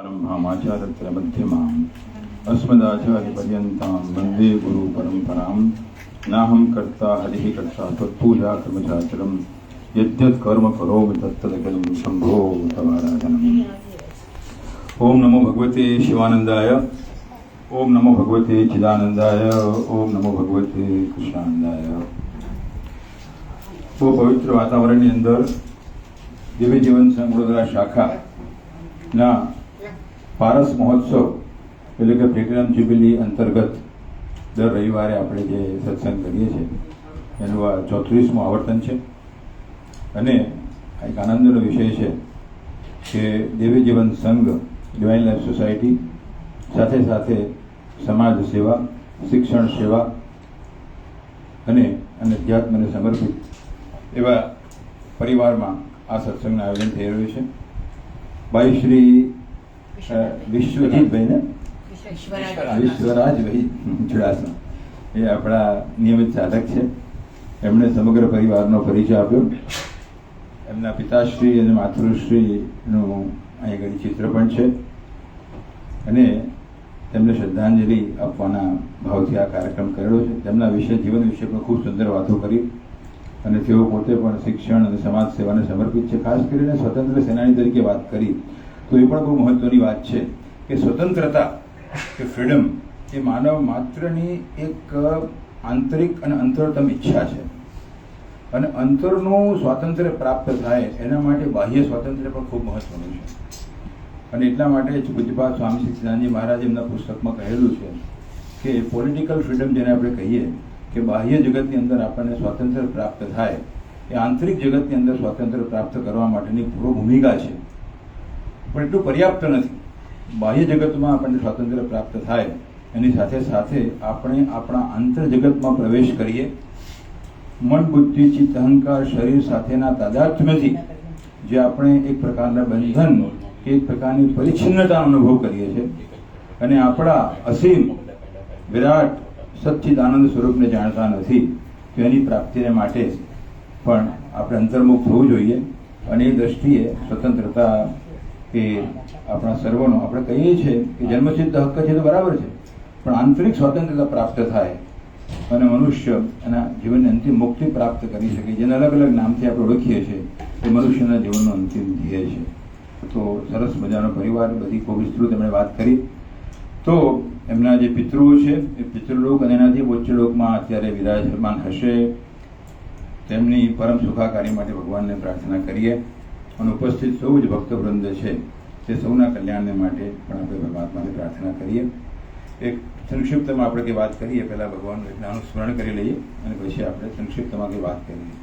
आचार्य मध्यमाम् अस्मदाचार्यपर्यन्तां वन्दे गुरुपरम्परां नाहं कर्ता हरिः कर्ता त्वत्पूजा कर्मचाचरं यद्यत् कर्म करोमि तत्तदखिलं शम्भो तवाराधनम्। ओम नमो भगवते शिवानंदाय, ओम नमो भगवते चिदानंदाय, ओम नमो भगवते कृष्णानंदाय। वो पवित्र वातावरण अंदर दिव्य जीवन संघ वडोदरा शाखा ना પારસ મહોત્સવ એટલે કે પ્લેટિનમ જ્યુબિલી અંતર્ગત દર રવિવારે આપણે જે સત્સંગ કરીએ છીએ એનું આ 34મું આવર્તન છે અને એક આનંદનો વિષય છે કે દિવ્ય જીવન સંઘ ડિવાઇન લાઈફ સોસાયટી સાથે સાથે સમાજ સેવા, શિક્ષણ સેવા અને અધ્યાત્મને સમર્પિત એવા પરિવારમાં આ સત્સંગનું આયોજન થઈ રહ્યું છે। ભાઈ શ્રી વિશ્વજીતભાઈ ને વિશ્વરાજભાઈ ચુડાસમા એ આપણા નિયમિત સાધક છે। એમણે સમગ્ર પરિવારનો પરિચય આપ્યો। એમના પિતાશ્રી અને માતૃશ્રીનું અહીં આગળ ચિત્ર પણ છે અને તેમને શ્રદ્ધાંજલિ આપવાના ભાવથી આ કાર્યક્રમ કરેલો છે। તેમના વિશે જીવન વિશે પણ ખૂબ સુંદર વાતો કરી અને તેઓ પોતે પણ શિક્ષણ અને સમાજ સેવાને સમર્પિત છે। ખાસ કરીને સ્વતંત્ર સેનાની તરીકે વાત કરી તો એ પણ બહુ મહત્વની વાત છે કે સ્વતંત્રતા કે ફ્રીડમ એ માનવ માત્રની એક આંતરિક અને અંતરતમ ઈચ્છા છે અને અંતરનું સ્વાતંત્ર્ય પ્રાપ્ત થાય એના માટે બાહ્ય સ્વાતંત્ર્ય પણ ખૂબ મહત્વનું છે અને એટલા માટે જ પૂજ્યપાદ સ્વામી સચ્ચિદાનંદ મહારાજ એમના પુસ્તકમાં કહેલું છે કે પોલિટિકલ ફ્રીડમ જેને આપણે કહીએ કે બાહ્ય જગતની અંદર આપણને સ્વાતંત્ર્ય પ્રાપ્ત થાય એ આંતરિક જગતની અંદર સ્વાતંત્ર્ય પ્રાપ્ત કરવા માટેની પૂર્વ ભૂમિકા છે પણ એટલું પર્યાપ્ત નથી। બાહ્ય જગતમાં આપણને સ્વાતંત્ર્ય પ્રાપ્ત થાય એની સાથે સાથે આપણે આપણા આંતર જગતમાં પ્રવેશ કરીએ। મન, બુદ્ધિ, ચિત્ત, અહંકાર, શરીર સાથેના તાદાત્મ્યથી જે આપણે એક પ્રકારના બંધન કે એક પ્રકારની પરિચ્છિન્નતા અનુભવ કરીએ છીએ અને આપણા અસીમ વિરાટ સચ્ચિદાનંદ સ્વરૂપને જાણતા નથી તો એની પ્રાપ્તિને માટે પણ આપણે અંતર્મુખ થવું જોઈએ અને એ દ્રષ્ટિએ સ્વતંત્રતા કે આપણા સર્વનો આપણે કહીએ છીએ કે જન્મસિદ્ધ હક્ક છે તો બરાબર છે પણ આંતરિક સ્વતંત્રતા પ્રાપ્ત થાય અને મનુષ્ય એના જીવનની અંતિમ મુક્તિ પ્રાપ્ત કરી શકે જેને અલગ અલગ નામથી આપણે ઓળખીએ છીએ એ મનુષ્યના જીવનનો અંતિમ ધ્યેય છે। તો સરસ મજાનો પરિવાર બધી ખૂબ વિસ્તૃત એમણે વાત કરી। તો એમના જે પિતૃઓ છે એ પિતૃલોક અને એનાથી ઉચ્ચ લોકમાં અત્યારે વિરાજમાન હશે તેમની પરમ સુખાકારી માટે ભગવાનને પ્રાર્થના કરીએ અને ઉપસ્થિત સૌ જ ભક્તવૃંદ છે તે સૌના કલ્યાણને માટે પણ આપણે પરમાત્માને પ્રાર્થના કરીએ। એક સંક્ષિપ્તમાં આપણે કંઈ વાત કરીએ પહેલાં ભગવાનનું એક નાનું સ્મરણ કરી લઈએ અને પછી આપણે સંક્ષિપ્તમાં કંઈ વાત કરીએ।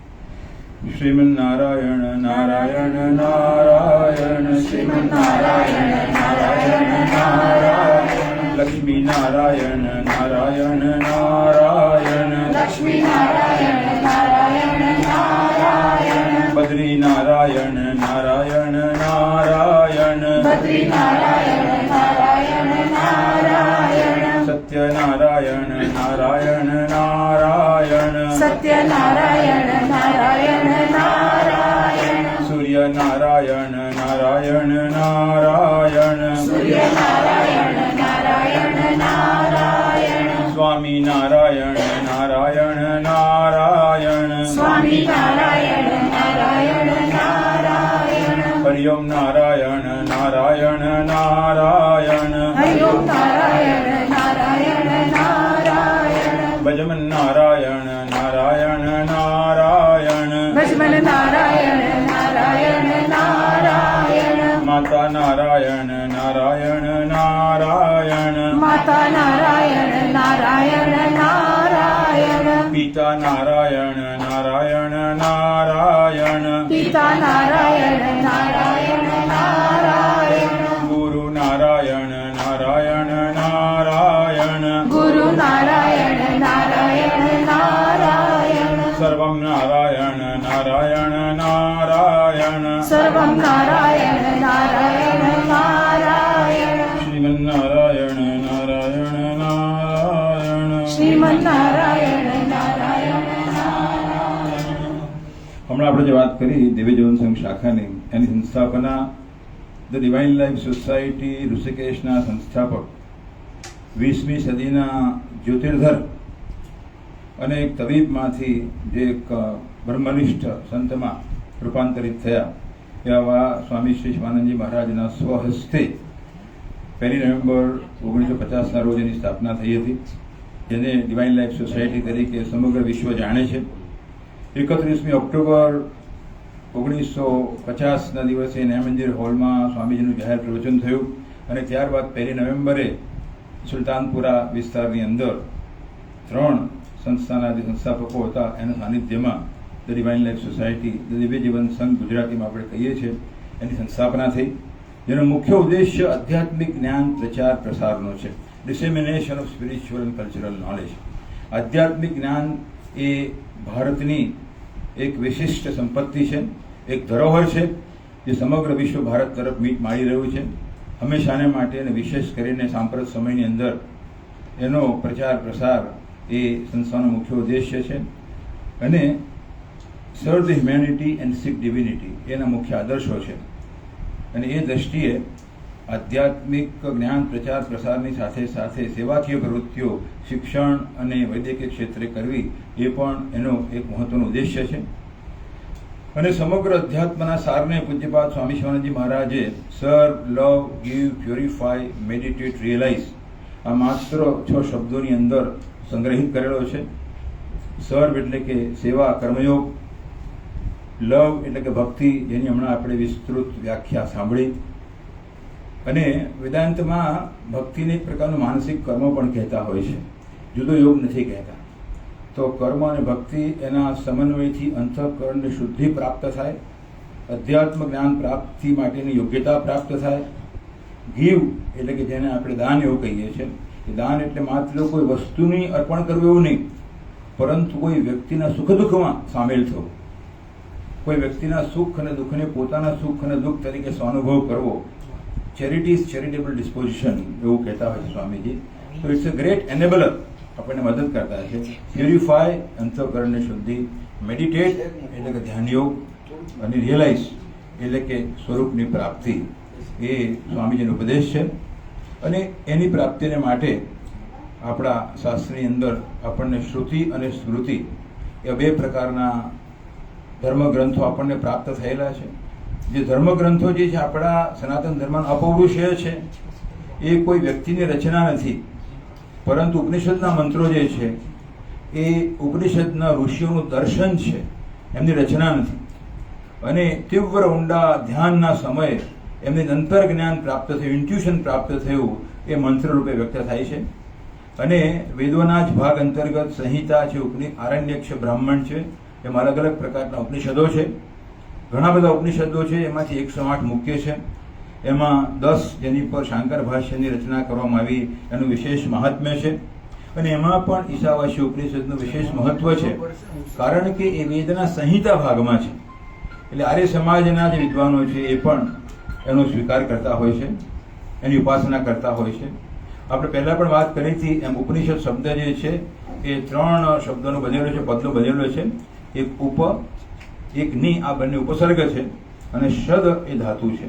શ્રીમન્નારાયણ નારાયણ નારાયણ શ્રીમન્નારાયણ નારાયણ નારાયણ લક્ષ્મી નારાયણ નારાયણ નારાયણ લક્ષ્મી નારાયણ નારાયણ નારાયણ બદ્રી નારાયણ નારાયણ નારાયણ બદ્રી નારાયણ નારાયણ નારાયણ સત્ય નારાયણ નારાયણ નારાયણ સત્ય નારાયણ નારાયણ નારાયણ સૂર્ય નારાયણ નારાયણ નારાયણ સૂર્ય નારાયણ નારાયણ નારાયણ સ્વામી નારાયણ નારાયણ નારાયણ સ્વામી નારાયણ નારાયણ નારાયણ હરિઓમ નારાયણ નારાયણ નારાયણ હરિઓમ નારાયણ નારાયણ નારાયણ ભજમન નારાયણ નારાયણ નારાયણ ભજમન નારાયણ નારાયણ નારાયણ માતા નારાયણ નારાયણ નારાયણ માતા નારાયણ નારાયણ નારાયણ પિતા નારાયણ નારાયણ નારાયણ પિતા નારાયણ નારાયણ નારાયણ ગુરુ નારાયણ નારાયણ નારાયણ ગુરુ નારાયણ નારાયણ નારાયણ સર્વમ નારાયણ નારાયણ નારાયણ સર્વમ નારાયણ નારાયણ નારાયણ શ્રીમન્નારાયણ નારાયણ નારાયણ શ્રીમન્નારાયણ નારાયણ નારાયણ। હમણાં આપણે જે વાત કરી દિવ્ય જીવન સંઘ શાખાની એની સંસ્થાપના ધ ડિવાઇન લાઈફ સોસાયટી ઋષિકેશના સંસ્થાપક, 20મી સદીના જ્યોતિર્ધર અને એક તબીબમાંથી જે એક બ્રહ્મનિષ્ઠ સંતમાં રૂપાંતરિત થયા એવા સ્વામી શ્રી શિવાનંદજી મહારાજના સ્વહસ્તે 1 નવેમ્બર 1950ના રોજ એની સ્થાપના થઈ હતી, જેને ડિવાઇન લાઈફ સોસાયટી તરીકે સમગ્ર વિશ્વ જાણે છે. 31મી ઓક્ટોબર 1950ના દિવસે ન્યાય મંદિર હોલમાં સ્વામીજીનું જાહેર પ્રવચન થયું અને ત્યારબાદ 1 નવેમ્બરે સુલતાનપુરા વિસ્તારની અંદર 3 સંસ્થાના જે સંસ્થાપકો હતા એના સાનિધ્યમાં the divine life society, the દિવ્ય જીવન સંઘ ગુજરાતીમાં આપણે કહીએ છીએ, એની સંસ્થાપના થઈ, જેનો મુખ્ય ઉદ્દેશ્ય આધ્યાત્મિક જ્ઞાન પ્રચાર પ્રસારનો છે. Dissemination of spiritual and cultural knowledge. આધ્યાત્મિક જ્ઞાન એ ભારતની એક વિશિષ્ટ સંપત્તિ છે, એક ધરોહર છે, જે સમગ્ર વિશ્વ ભારત તરફ મીટ મારી રહ્યું છે. હંમેશાને માટે અને વિશેષ કરીને સાંપ્રત સમયની અંદર એનો પ્રચાર પ્રસાર એ સંસ્થાનો મુખ્ય ઉદ્દેશ્ય છે અને સર્વ the humanity and seek divinity એના મુખ્ય આદર્શો છે. અને એ દ્રષ્ટિએ આધ્યાત્મિક જ્ઞાન પ્રચાર પ્રસારની સાથે સાથે સેવાકીય પ્રવૃત્તિઓ શિક્ષણ અને વૈદ્યકીય ક્ષેત્રે કરવી એ પણ એનો એક મહત્વનો ઉદ્દેશ્ય છે. અને સમગ્ર અધ્યાત્મના સારને પૂજ્યપાદ સ્વામી શિવાનંદજી મહારાજે સર્વ, લવ, ગીવ, પ્યોરિફાય, મેડિટેટ, રિયલાઇઝ આ માત્ર 6 શબ્દોની અંદર સંગ્રહિત કરેલો છે. સર્વ એટલે કે સેવા, કર્મયોગ. લવ એટલે કે ભક્તિ, જેની હમણાં આપણે વિસ્તૃત વ્યાખ્યા સાંભળી. અને વેદાંતમાં ભક્તિને એક પ્રકારનું માનસિક કર્મ પણ કહેતા હોય છે, જુદો યોગ નથી કહેતા. તો કર્મ અને ભક્તિ એના સમન્વયથી અંતઃકરણની શુદ્ધિ પ્રાપ્ત થાય, અધ્યાત્મ જ્ઞાન પ્રાપ્તિ માટેની યોગ્યતા પ્રાપ્ત થાય. ગીવ એટલે કે જેને આપણે દાન એવું કહીએ છીએ, કે દાન એટલે માત્ર કોઈ વસ્તુની અર્પણ કરવું એવું નહીં, પરંતુ કોઈ વ્યક્તિના સુખ દુઃખમાં સામેલ થવું, કોઈ વ્યક્તિના સુખ અને દુઃખને પોતાના સુખ અને દુઃખ તરીકે સ્વાનુભવ કરવો. ચેરિટી ઇઝ ચેરિટેબલ ડિસ્પોઝિશન એવું કહેતા હોય છે સ્વામીજી. તો ઇટ્સ અ ગ્રેટ એનેબલર, આપણને મદદ કરતા છે. પ્યુરિફાય અંતઃકરણની શુદ્ધિ, મેડિટેટ એટલે કે ધ્યાન યોગ, અને રિયલાઇઝ એટલે કે સ્વરૂપની પ્રાપ્તિ એ સ્વામીજીનો ઉપદેશ છે. અને એની પ્રાપ્તિને માટે આપણા શાસ્ત્રની અંદર આપણને શ્રુતિ અને સ્મૃતિ એ 2 પ્રકારના ધર્મગ્રંથો આપણને પ્રાપ્ત થયેલા છે. જે ધર્મગ્રંથો જે છે આપણા સનાતન ધર્મના અપૌરુષેય છે, એ કોઈ વ્યક્તિની રચના નથી, પરંતુ ઉપનિષદના મંત્રો જે છે એ ઉપનિષદના ઋષિઓનું દર્શન છે, એમની રચના નથી. અને તીવ્ર ઊંડા ધ્યાનના સમયે એમને અંતર જ્ઞાન પ્રાપ્ત થયું, ઇન્ટ્યુશન પ્રાપ્ત થયું, એ મંત્ર રૂપે વ્યક્ત થાય છે. અને વેદોના જ ભાગ અંતર્ગત સંહિતા છે, આરણ્યક છે, બ્રાહ્મણ છે, એમાં અલગ અલગ પ્રકારના ઉપનિષદો છે. ઘણા બધા ઉપનિષદો છે, એમાંથી 108 મુખ્ય છે. એમાં 10 જેની પર શાંકર ભાષ્યની રચના કરવામાં આવી, એનું વિશેષ મહાત્મ્ય છે. અને એમાં પણ ઈશાવાસી ઉપનિષદનું વિશેષ મહત્વ છે, કારણ કે એ વેદના સંહિતા ભાગમાં છે. એટલે આર્ય સમાજના જે વિદ્વાનો છે એ પણ એનો સ્વીકાર કરતા હોય છે, એની ઉપાસના કરતા હોય છે. આપણે પહેલાં પણ વાત કરી હતી એમ ઉપનિષદ શબ્દ જે છે એ 3 શબ્દોનો બનેલો છે, પદનો બનેલો છે. એક ઉપ, એક ની, આ બંને ઉપસર્ગ છે, અને શદ એ ધાતુ છે.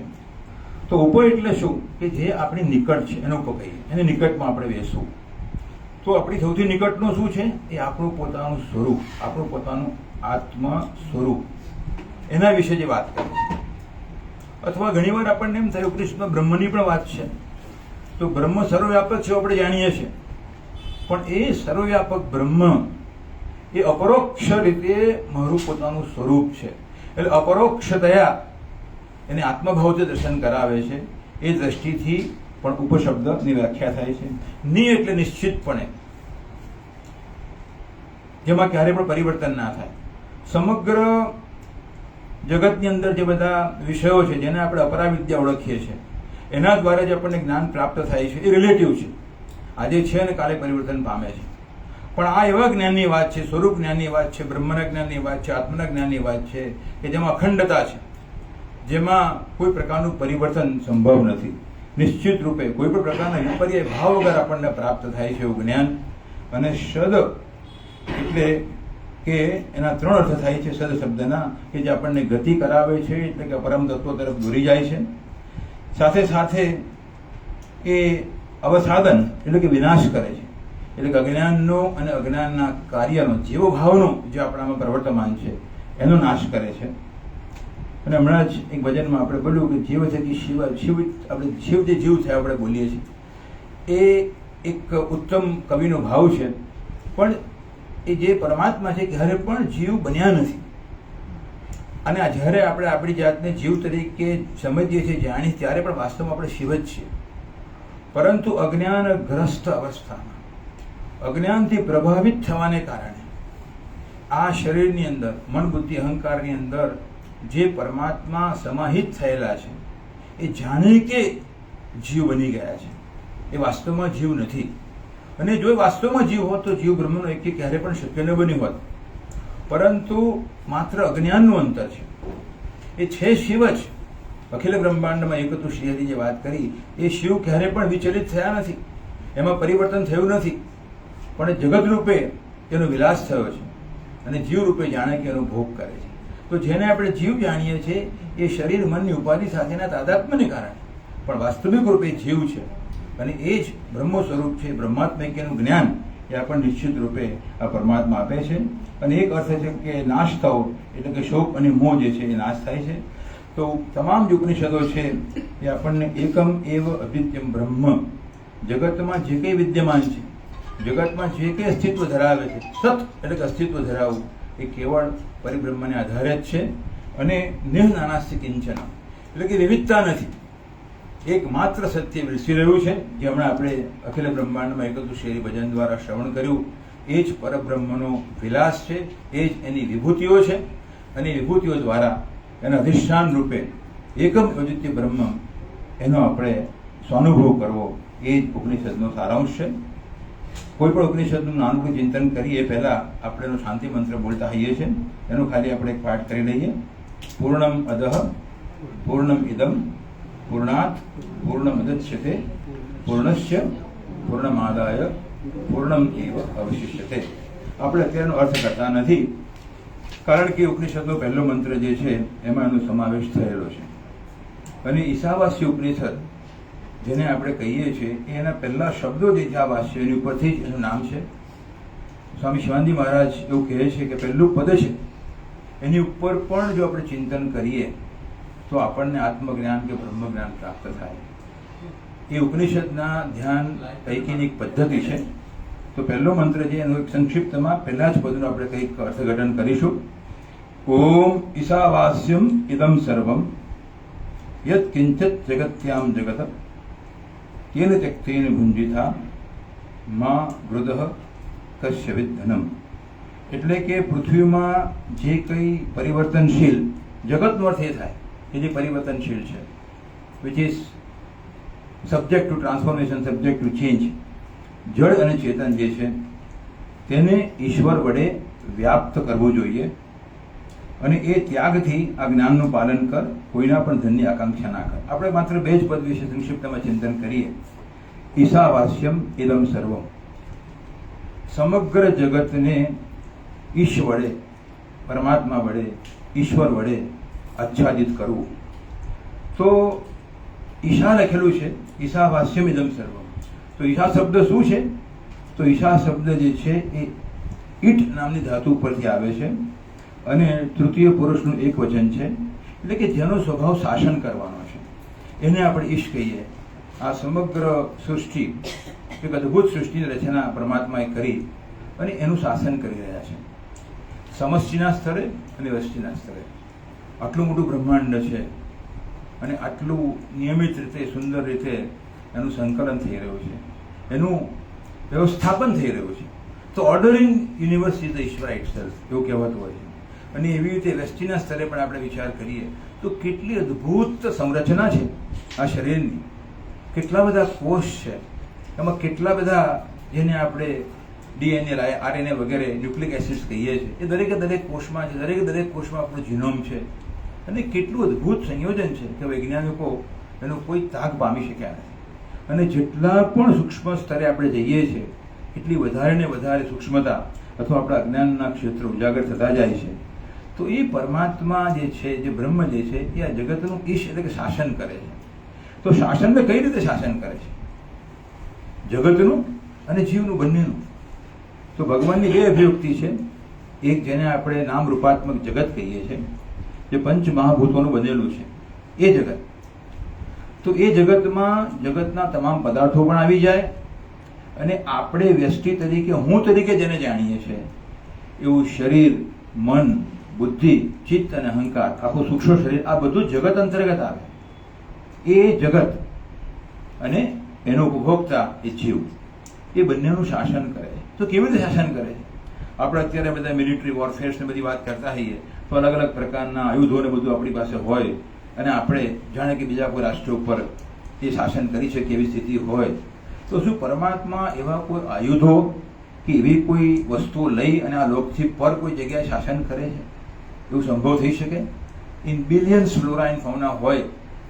તો ઉપ એટલે શું કે જે આપણી નિકટ છે એનો ઉપ કહીએ, એની નિકટમાં આપણે બેસવું. તો આપણી સૌથી નિકટનું શું છે? એ આપણું પોતાનું સ્વરૂપ, આપણું પોતાનું આત્મ સ્વરૂપ, એના વિશે જે વાત કરે છે. અથવા ઘણીવાર આપણને એમ થાય ઉપનિષદમાં બ્રહ્મની પણ વાત છે, તો બ્રહ્મ સર્વવ્યાપક છે આપણે જાણીએ છીએ, પણ એ સર્વવ્યાપક બ્રહ્મ એ અપરોક્ષ રીતે મારું પોતાનું સ્વરૂપ છે. એટલે અપરોક્ષતયા એને આત્મભાવથી દર્શન કરાવે છે. એ દ્રષ્ટિથી પણ ઉપશબ્દની વ્યાખ્યા થાય છે. નિ એટલે નિશ્ચિતપણે, જેમાં ક્યારે પણ પરિવર્તન ના થાય. સમગ્ર જગતની અંદર જે બધા વિષયો છે જેને આપણે અપરાવિદ્યા ઓળખીએ છીએ, એના દ્વારા જે આપણને જ્ઞાન પ્રાપ્ત થાય છે એ રિલેટિવ છે, આજે છે અને કાલે પરિવર્તન પામે છે. પણ આ એવા જ્ઞાનની વાત છે, સ્વરૂપ જ્ઞાનની વાત છે, બ્રહ્મના જ્ઞાનની વાત છે, આત્મના જ્ઞાનની વાત છે, કે જેમાં અખંડતા છે, જેમાં કોઈ પ્રકારનું પરિવર્તન સંભવ નથી. નિશ્ચિત રૂપે કોઈ પણ પ્રકારના વિપર્ય ભાવ વગર આપણને પ્રાપ્ત થાય છે એવું જ્ઞાન. અને શદ એટલે કે એના 3 અર્થ થાય છે શદ શબ્દના, કે જે આપણને ગતિ કરાવે છે, એટલે કે પરમ તત્વ તરફ દોરી જાય છે. સાથે સાથે એ અવસાદન એટલે કે વિનાશ કરે છે. એટલે કે અજ્ઞાનનો અને અજ્ઞાનના કાર્યનો જીવ ભાવનો જે આપણામાં પ્રવર્તમાન છે એનો નાશ કરે છે. અને હમણાં જ એક ભજનમાં આપણે બોલ્યું કે જીવ થકી શિવ આપણે શિવ જે જીવ છે આપણે બોલીએ છીએ એ એક ઉત્તમ કવિનો ભાવ છે. પણ એ જે પરમાત્મા છે ક્યારે પણ જીવ બન્યા નથી. અને આ જ્યારે આપણે આપણી જાતને જીવ તરીકે સમજીએ છીએ જાણીએ ત્યારે પણ વાસ્તવમાં આપણે શિવ જ છીએ. પરંતુ અજ્ઞાનગ્રસ્ત અવસ્થામાં અજ્ઞાનથી પ્રભાવિત થવાને કારણે આ શરીરની અંદર મન બુદ્ધિ અહંકારની અંદર જે પરમાત્મા સમાહિત થયેલા છે એ જાણે કે જીવ બની ગયા છે. એ વાસ્તવમાં જીવ નથી. અને જો વાસ્તવમાં જીવ હોત તો જીવ બ્રહ્મનો એકે ક્યારે પણ શક્ય ન બન્યું હોત. પરંતુ માત્ર અજ્ઞાનનું અંતર છે. એ છે શિવ જ. અખિલ બ્રહ્માંડમાં એકતું શ્રીહરિ જે વાત કરી એ શિવ ક્યારે પણ વિચલિત થયા નથી. એમાં પરિવર્તન થયું નથી. પણ જગત રૂપે એનો વિલાસ થયો છે અને જીવ રૂપે જાણે કે એનો ભોગ કરે છે. તો જેને આપણે જીવ જાણીએ છીએ એ શરીર મનની ઉપાધિ સાથેના તાદાત્મ્યને કારણે પણ વાસ્તવિક રૂપે જીવ છે. અને એ જ બ્રહ્મ સ્વરૂપ છે. બ્રહ્માત્મૈક્યનું જ્ઞાન એ આપણને નિશ્ચિત રૂપે આ પરમાત્મા આપે છે. અને એક અર્થ છે કે નાશ થવો એટલે કે શોક અને મોહ જે છે એ નાશ થાય છે. તો તમામ જે ઉપનિષદો છે એ આપણને એકમ એવ અદ્વિતીયમ બ્રહ્મ, જગતમાં જે કંઈ વિદ્યમાન છે, જગતમાં જે કંઈ અસ્તિત્વ ધરાવે છે, સત એટલે કે અસ્તિત્વ ધરાવવું એ કેવળ પરિબ્રહ્મને આધારે જ છે. અને નિર્નાનાસ્તિ કિંચન એટલે કે વિવિધતા નથી. એકમાત્ર સત્ય વિરસી રહ્યું છે જે હમણાં આપણે અખિલ બ્રહ્માંડમાં એકતું શ્રી ભજન દ્વારા શ્રવણ કર્યું. એ જ પરબ્રહ્મનો વિલાસ છે. એ જ એની વિભૂતિઓ છે. અને વિભૂતિઓ દ્વારા એના અધિષ્ઠાન રૂપે એકમ અદ્વિતીય બ્રહ્મ એનો આપણે સ્વાનુભવ કરવો એ જ ઉપનિષદનો સારાંશ છે. કોઈ પણ ઉપનિષદનું નાનું ચિંતન કરીએ પહેલા આપણે એનો શાંતિ મંત્ર બોલતા હોઈએ છીએ. એનો ખાલી આપણે એક પાઠ કરી લઈએ. પૂર્ણમ અદહ પૂર્ણમ ઇદમ પૂર્ણાત પૂર્ણમુદચ્યતે પૂર્ણસ્ય પૂર્ણમાદાય પૂર્ણમ એવ અવશિષ્યતે. આપણે અત્યારનો અર્થ કરતા નથી કારણ કે ઉપનિષદનો પહેલો મંત્ર જે છે એમાં એનો સમાવેશ થયેલો છે. અને ઈશાવાસ્ય ઉપનિષદ જેને આપણે કહીએ છીએ એના પહેલા શબ્દો જે છે આ વાસ્ય એની ઉપરથી જ એનું નામ છે. સ્વામી શિવાનંદ મહારાજ એવું કહે છે કે પહેલું પદ છે એની ઉપર પણ જો આપણે ચિંતન કરીએ તો આપણને આત્મજ્ઞાન કે બ્રહ્મ જ્ઞાન પ્રાપ્ત થાય. એ ઉપનિષદના ધ્યાન પૈકીની એક પદ્ધતિ છે. તો પહેલો મંત્ર છે એનું એક સંક્ષિપ્તમાં પહેલા જ પદનું આપણે કંઈક અર્થઘટન કરીશું. ઓમ ઈશાવાસ્યમ ઇદમ સર્વમ યત કિંચિત જગત્યામ જગત કેન ત્યક્તેન ભુંજિતા મા વૃદઃ કશ્ય વિદ્ધનમ. એટલે કે પૃથ્વીમાં જે કંઈ પરિવર્તનશીલ જગતનો અર્થ એ થાય કે જે પરિવર્તનશીલ છે which is subject to transformation, subject to change, જળ અને ચેતન જે છે તેને ઈશ્વર વડે વ્યાપ્ત કરવું જોઈએ. અને એ ત્યાગથી આ જ્ઞાનનું પાલન કર, કોઈના પણ ધનની આકાંક્ષા ના કર. આપણે માત્ર બે જ પદ વિશે સંક્ષિપ્તમાં ચિંતન કરીએ. ઈશાવાસ્યમ ઇદમ સર્વમ, સમગ્ર જગતને ઈશ વડે, પરમાત્મા વડે, ઈશ્વર વડે આચ્છાદિત કરવું. તો ઈશા લખેલું છે, ઈશાવાસ્યમ ઇદમ સર્વમ. તો ઈશા શબ્દ શું છે? તો ઈશા શબ્દ જે છે એ ઈટ નામની ધાતુ ઉપરથી આવે છે અને તૃતીય પુરુષનું એક વચન છે. એટલે કે જેનો સ્વભાવ શાસન કરવાનો છે એને આપણે ઈશ કહીએ. આ સમગ્ર સૃષ્ટિ એક અદ્ભુત સૃષ્ટિની રચના પરમાત્માએ કરી અને એનું શાસન કરી રહ્યા છે સમષ્ટિના સ્તરે અને વસ્તીના સ્તરે. આટલું મોટું બ્રહ્માંડ છે અને આટલું નિયમિત રીતે સુંદર રીતે એનું સંકલન થઈ રહ્યું છે, એનું વ્યવસ્થાપન થઈ રહ્યું છે. તો ઓર્ડરિંગ યુનિવર્સ ઇઝ ધ ઈશ્વર ઇટસેલ્ફ એવું કહેવાતું હોય છે. અને એવી રીતે વસ્તીના સ્તરે પણ આપણે વિચાર કરીએ તો કેટલી અદ્ભુત સંરચના છે આ શરીરની. કેટલા બધા કોષ છે, એમાં કેટલા બધા જેને આપણે ડીએનએ, આરએનએ વગેરે ન્યુક્લિક એસિડ્સ કહીએ છીએ એ દરેકે દરેક કોષમાં છે. દરેક કોષમાં આપણું જીનોમ છે. અને કેટલું અદ્ભુત સંયોજન છે કે વૈજ્ઞાનિકો એનો કોઈ તાગ પામી શક્યા નથી. અને જેટલા પણ સૂક્ષ્મ સ્તરે આપણે જઈએ છીએ એટલી વધારે ને વધારે સૂક્ષ્મતા અથવા આપણા અજ્ઞાનના ક્ષેત્રો ઉજાગર થતા જાય છે. તો એ પરમાત્મા જે છે, જે બ્રહ્મ જે છે એ આ જગતનું ઈશ એટલે કે શાસન કરે છે. તો શાસનને કઈ રીતે શાસન કરે છે? જગતનું અને જીવનું બંનેનું. તો ભગવાનની બે અભિવ્યક્તિ છે. એક જેને આપણે નામ રૂપાત્મક જગત કહીએ છીએ, જે પંચ મહાભૂતોનું બનેલું છે, એ જગત. તો એ જગતના તમામ પદાર્થો પણ આવી જાય, અને આપણે વ્યષ્ટિ તરીકે, હું તરીકે જેને જાણીએ છીએ એવું શરીર, મન, બુદ્ધિ, ચિત્ત અને અહંકાર, આખું સૂક્ષ્મ શરીર, આ બધું જગત અંતર્ગત આવે. એ જગત અને એનો ઉપભોક્તા એ જીવ, એ બંનેનું શાસન કરે. તો કેવી રીતે શાસન કરે? આપણે અત્યારે બધા મિલિટરી વોરફેર્સ ને બધી વાત કરતા હોઈએ તો અલગ અલગ પ્રકારના આયુધો ને બધું આપણી પાસે હોય, અને આપણે જાણે કે બીજા કોઈ રાષ્ટ્ર ઉપર એ શાસન કરી શકે એવી સ્થિતિ હોય, તો શું પરમાત્મા એવા કોઈ આયુધો કે એવી કોઈ વસ્તુઓ લઈ અને આ લોકથી પર કોઈ જગ્યાએ શાસન કરે છે? એવું સંભવ થઈ શકે? In billions flora and fauna હોય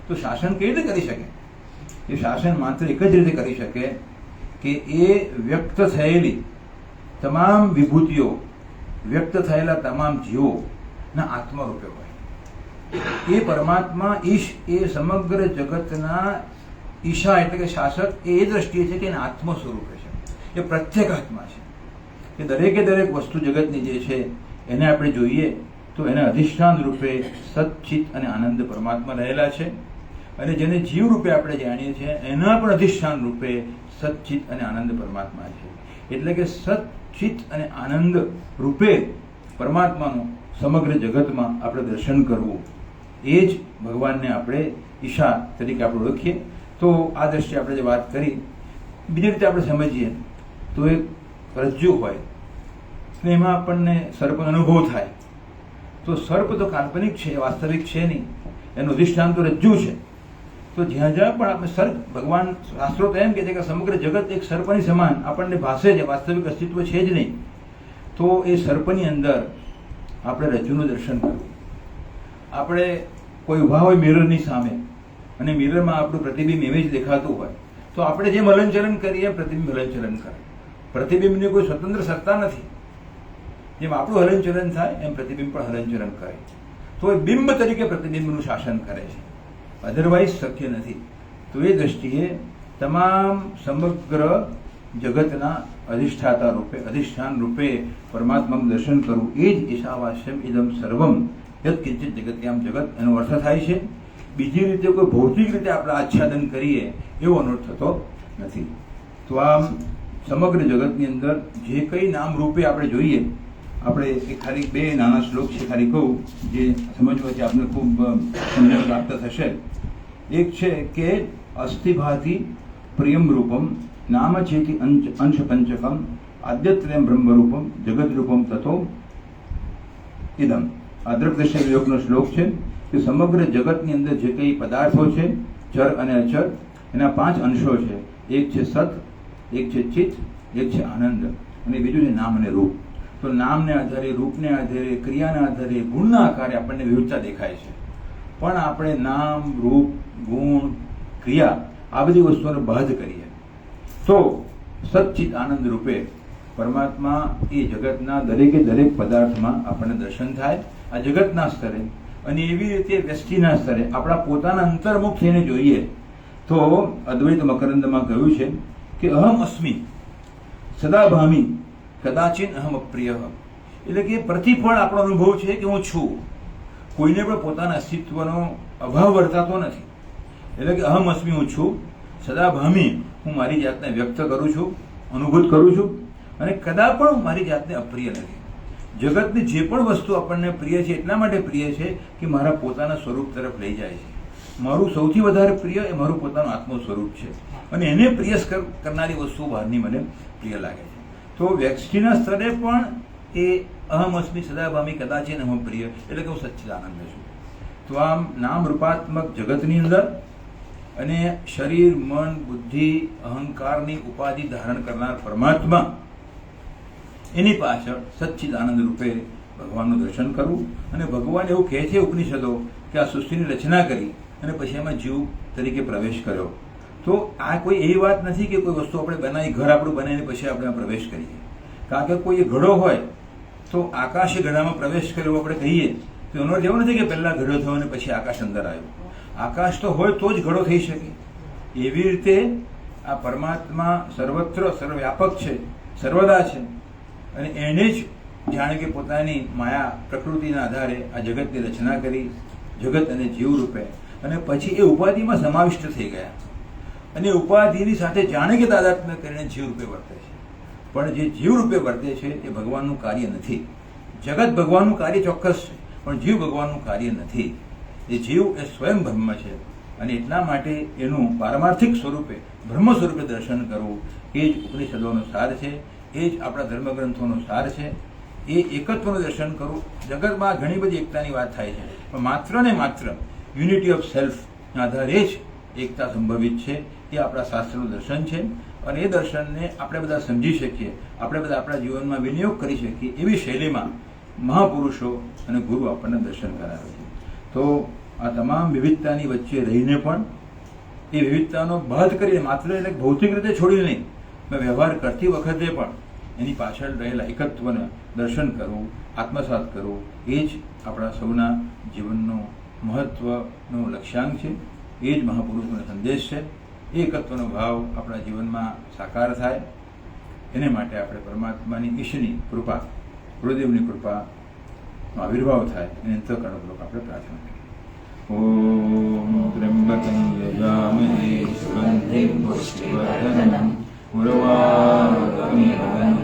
તો શાસન કેવી રીતે કરી શકે? એ શાસન માત્ર એક જ રીતે કરી શકે કે એ વ્યક્ત થયેલી તમામ વિભૂતિઓ, વ્યક્ત થયેલા તમામ જીવોના આત્મા રૂપે હોય. એ પરમાત્મા ઈશ, એ સમગ્ર જગતના ઈશા એટલે કે શાસક એ દ્રષ્ટિએ છે કે એના આત્મ સ્વરૂપે છે, એ પ્રત્યેક આત્મા છે. કે દરેકે દરેક વસ્તુ જગતની જે છે એને આપણે જોઈએ તો એના અધિષ્ઠાન રૂપે સચ્ચિત અને આનંદ પરમાત્મા રહેલા છે, અને જેને જીવ રૂપે આપણે જાણીએ છીએ એના પણ અધિષ્ઠાન રૂપે સચ્ચિત અને આનંદ પરમાત્મા છે. એટલે કે સચ્ચિત અને આનંદ રૂપે પરમાત્માનું સમગ્ર જગતમાં આપણે દર્શન કરવું, એ જ ભગવાનને આપણે ઈશા તરીકે આપણે ઓળખીએ. તો આ દ્રષ્ટિએ આપણે જે વાત કરી, બીજી રીતે આપણે સમજીએ તો એક રજ્જુ હોય ને એમાં આપણને સર્પનો અનુભવ થાય. તો સર્પ તો કાલ્પનિક છે, વાસ્તવિક છે નહીં, એનું અધિષ્ઠાન તો રજ્જુ છે. તો જ્યાં જ્યાં પણ આપણે સર્પ, ભગવાન શાસ્ત્રો તો એમ કહે છે કે સમગ્ર જગત એક સર્પની સમાન આપણને ભાસે છે, વાસ્તવિક અસ્તિત્વ છે જ નહીં. તો એ સર્પની અંદર આપણે રજ્જુનું દર્શન કરવું. આપણે કોઈ ઉભા હોય મિરરની સામે અને મિરરમાં આપણું પ્રતિબિંબ એવી જ દેખાતું હોય, તો આપણે જેમ હલનચલન કરીએ પ્રતિબિંબ હલનચલન કરે. પ્રતિબિંબની કોઈ સ્વતંત્ર સત્તા નથી. જેમ આપણું હલનચલન થાય એમ પ્રતિબિંબ પણ હલનચલન કરે. તો એ બિંબ તરીકે પ્રતિબિંબનું શાસન કરે છે, અધરવાઇઝ શક્ય નથી. તો એ દ્રષ્ટિએ તમામ સમગ્ર જગતના અધિષ્ઠાતા રૂપે, અધિષ્ઠાન રૂપે પરમાત્માનું દર્શન કરવું, એ જ ઈશાવાસ્યમ ઇદમ સર્વમ યત્ કિંચિત જગત્યામ જગત, એનો અર્થ થાય છે. બીજી રીતે કોઈ ભૌતિક રીતે આપણે આચ્છાદન કરીએ એવો અનર્થ થતો નથી. તો આમ સમગ્ર જગતની અંદર જે કંઈ નામ રૂપે આપણે જોઈએ, આપણે એક ખાલી બે નાના શ્લોક છે ખાલી કહું, જે સમજવાથી આપણે ખૂબ સમજણ પ્રાપ્ત થશે. એક છે કે અસ્થિભાતિ પ્રિયમ રૂપમ નામ ચેતી અંશ પંચકમ આદ્યત્રયમ બ્રહ્મરૂપમ જગત રૂપમ તથો ઇદમ. આદ્રપ્રદેશ યોગનો શ્લોક છે કે સમગ્ર જગતની અંદર જે કંઈ પદાર્થો છે, ચર અને અચર, એના 5 અંશો છે. એક છે સત, એક છે ચિત્ત, એક છે આનંદ, અને બીજું છે નામ અને રૂપ. તો નામને આધારે, રૂપને આધારે, ક્રિયાના આધારે, ગુણના આકારે આપણને વિવિધતા દેખાય છે. પણ આપણે નામ, રૂપ, ગુણ, ક્રિયા આ બધી વસ્તુઓને બાદ કરીએ તો સચ્ચિત આનંદ રૂપે પરમાત્મા એ જગતના દરેકે દરેક પદાર્થમાં આપણને દર્શન થાય, આ જગતના સ્તરે. અને એવી રીતે વ્યષ્ટિના સ્તરે આપણા પોતાના અંતર્મુખ થઈને જોઈએ તો અદ્વૈત મકરંદમાં કહ્યું છે કે અહમ અસ્મિ સદાભામી કદાચિન અહમ અપ્રિય. એટલે કે પ્રતિફળ આપણો અનુભવ છે કે હું છું, કોઈને પણ પોતાના અસ્તિત્વનો અભાવ વર્તાતો નથી. એટલે કે અહમ અસ્મિ, હું છું, સદાભામી, હું મારી જાતને વ્યક્ત કરું છું, અનુભૂત કરું છું, અને કદા પણ મારી જાતને અપ્રિય નથી. જગતની જે પણ વસ્તુ આપણને પ્રિય છે એટલા માટે પ્રિય છે કે મારા પોતાના સ્વરૂપ તરફ લઈ જાય છે. મારું સૌથી વધારે પ્રિય એ મારું પોતાનું આત્મ સ્વરૂપ છે, અને એને પ્રિય કરનારી વસ્તુ બહારની મને પ્રિય લાગે છે. તો વ્યક્તિના સ્તરે પણ એ અહમ અસ્મિ સદાભામી કદાચિન અહમ પ્રિય, એટલે કે હું સચ્ચિદાનંદ છું. તો આમ નામ રૂપાત્મક જગતની અંદર અને શરીર, મન, બુદ્ધિ, અહંકારની ઉપાધિ ધારણ કરનાર પરમાત્મા, એની પાછળ સચ્ચિદાનંદ રૂપે ભગવાનનું દર્શન કરવું. અને ભગવાન એવું કહે છે ઉપનિષદો કે આ સૃષ્ટિની રચના કરી અને પછી એમાં જીવ તરીકે પ્રવેશ કર્યો. તો આ કોઈ એવી વાત નથી કે કોઈ વસ્તુ આપણે બનાવી, ઘર આપણું બનાવીને પછી આપણે પ્રવેશ કરીએ. કારણ કે કોઈ ઘડો હોય તો આકાશે ઘડામાં પ્રવેશ કર્યો આપણે કહીએ તો એનો અર્થ એવો નથી કે પહેલા ઘડો થયો અને પછી આકાશ અંદર આવ્યું. આકાશ તો હોય તો જ ઘડો થઈ શકે. એવી રીતે આ પરમાત્મા સર્વત્ર સર્વવ્યાપક છે, સર્વદા છે, અને એને જ જાણે કે પોતાની માયા પ્રકૃતિના આધારે આ જગતની રચના કરી, જગત અને જીવ રૂપે, અને પછી એ ઉપાધિમાં સમાવિષ્ટ થઈ ગયા, અને ઉપાધિની સાથે જાણે કે તાદાત્મ્ય કરીને જીવ રૂપે વર્તે છે. પણ જે જીવ રૂપે વર્તે છે એ ભગવાનનું કાર્ય નથી. જગત ભગવાનનું કાર્ય ચોક્કસ છે, પણ જીવ ભગવાનનું કાર્ય નથી. એ જીવ એ સ્વયં બ્રહ્મ છે, અને એટલા માટે એનું પારમાર્થિક સ્વરૂપે બ્રહ્મ સ્વરૂપે દર્શન કરવું એ જ ઉપનિષદોનો સાર છે, એ જ આપણા ધર્મગ્રંથોનો સાર છે. એ એકત્વનું દર્શન કરવું. જગતમાં ઘણી બધી એકતાની વાત થાય છે, પણ માત્ર ને માત્ર યુનિટી ઓફ સેલ્ફના આધારે જ એકતા સંભવિત છે. એ આપણા શાસ્ત્રનું દર્શન છે, અને એ દર્શનને આપણે બધા સમજી શકીએ, આપણે બધા આપણા જીવનમાં વિનિયોગ કરી શકીએ એવી શૈલીમાં મહાપુરુષો અને ગુરુ આપણને દર્શન કરાવે છે. તો આ તમામ વિવિધતાની વચ્ચે રહીને પણ એ વિવિધતાનો બાદ કરીને માત્ર એને ભૌતિક રીતે છોડી નહીં, મેં વ્યવહાર કરતી વખતે પણ એની પાછળ રહેલા એકત્વને દર્શન કરવું, આત્મસાત કરવું, એ જ આપણા સૌના જીવનનો મહત્વનો લક્ષ્યાંક છે. એ જ મહાપુરુષોનો સંદેશ છે. એ એકત્વનો ભાવ આપણા જીવનમાં સાકાર થાય એને માટે આપણે પરમાત્માની ઈશની કૃપા, ગુરુદેવની કૃપાનો આવિર્ભાવ થાય એને અંતઃકરણપૂર્વક આપણે પ્રાર્થના કરીએ. ઓમ ત્ર્યંબકં યજામહે સુગંધિં પુષ્ટિવર્ધનં ઉર્વારુકમિવ